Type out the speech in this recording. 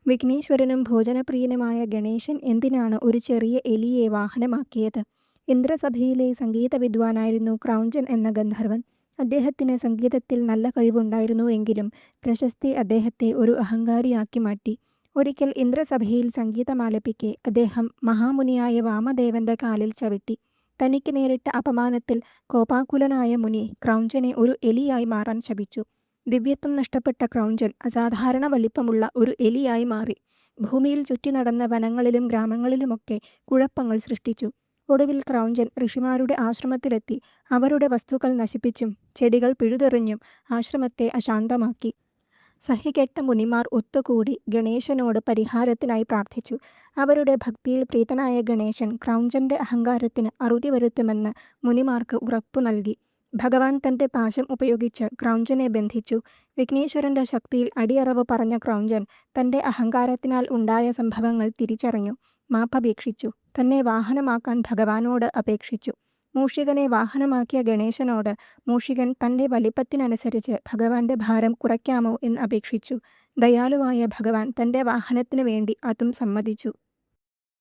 വിഘ്നേശ്വരനും ഭോജനപ്രിയനുമായ ഗണേശൻ എന്തിനാണ് ഒരു ചെറിയ എലിയെ വാഹനമാക്കിയത്? ഇന്ദ്രസഭയിലെ സംഗീത വിദ്വാനായിരുന്നു ക്രൗഞ്ചൻ എന്ന ഗന്ധർവൻ. അദ്ദേഹത്തിന് സംഗീതത്തിൽ നല്ല കഴിവുണ്ടായിരുന്നു എങ്കിലും പ്രശസ്തി അദ്ദേഹത്തെ ഒരു അഹങ്കാരിയാക്കി മാറ്റി. ഒരിക്കൽ ഇന്ദ്രസഭയിൽ സംഗീതമാലപിക്കെ അദ്ദേഹം മഹാമുനിയായ വാമദേവന്റെ കാലിൽ ചവിട്ടി. തനിക്ക് നേരിട്ട അപമാനത്തിൽ കോപാകുലനായ മുനി ക്രൗഞ്ചനെ ഒരു എലിയായി മാറാൻ ശപിച്ചു. ദിവ്യത്വം നഷ്ടപ്പെട്ട ക്രൗഞ്ചൻ അസാധാരണ വലിപ്പമുള്ള ഒരു എലിയായി മാറി. ഭൂമിയിൽ ചുറ്റിനടന്ന വനങ്ങളിലും ഗ്രാമങ്ങളിലുമൊക്കെ കുഴപ്പങ്ങൾ സൃഷ്ടിച്ചു. ഒടുവിൽ ക്രൗഞ്ചൻ ഋഷിമാരുടെ ആശ്രമത്തിലെത്തി അവരുടെ വസ്തുക്കൾ നശിപ്പിച്ചും ചെടികൾ പിഴുതെറിഞ്ഞും ആശ്രമത്തെ അശാന്തമാക്കി. സഹികെട്ട മുനിമാർ ഒത്തുകൂടി ഗണേശനോട് പരിഹാരത്തിനായി പ്രാർത്ഥിച്ചു. അവരുടെ ഭക്തിയിൽ പ്രീതനായ ഗണേശൻ ക്രൗഞ്ചന്റെ അഹങ്കാരത്തിന് അറുതി വരുത്തുമെന്ന് മുനിമാർക്ക് ഉറപ്പു നൽകി. ഭഗവാൻ തന്റെ പാശം ഉപയോഗിച്ച് ക്രൗഞ്ചനെ ബന്ധിച്ചു. വിഘ്നേശ്വരന്റെ ശക്തിയിൽ അടിയറവ് പറഞ്ഞ ക്രൗഞ്ചൻ തന്റെ അഹങ്കാരത്തിനാൽ ഉണ്ടായ സംഭവങ്ങൾ തിരിച്ചറിഞ്ഞു. മാപ്പപേക്ഷിച്ചു. തന്നെ വാഹനമാക്കാൻ ഭഗവാനോട് അപേക്ഷിച്ചു. മൂഷികനെ വാഹനമാക്കിയ ഗണേശനോട് മൂഷികൻ തന്റെ വലിപ്പത്തിനനുസരിച്ച് ഭഗവാന്റെ ഭാരം കുറയ്ക്കാമോ എന്ന് അപേക്ഷിച്ചു. ദയാലുവായ ഭഗവാൻ തന്റെ വാഹനത്തിനു വേണ്ടി അതും സമ്മതിച്ചു.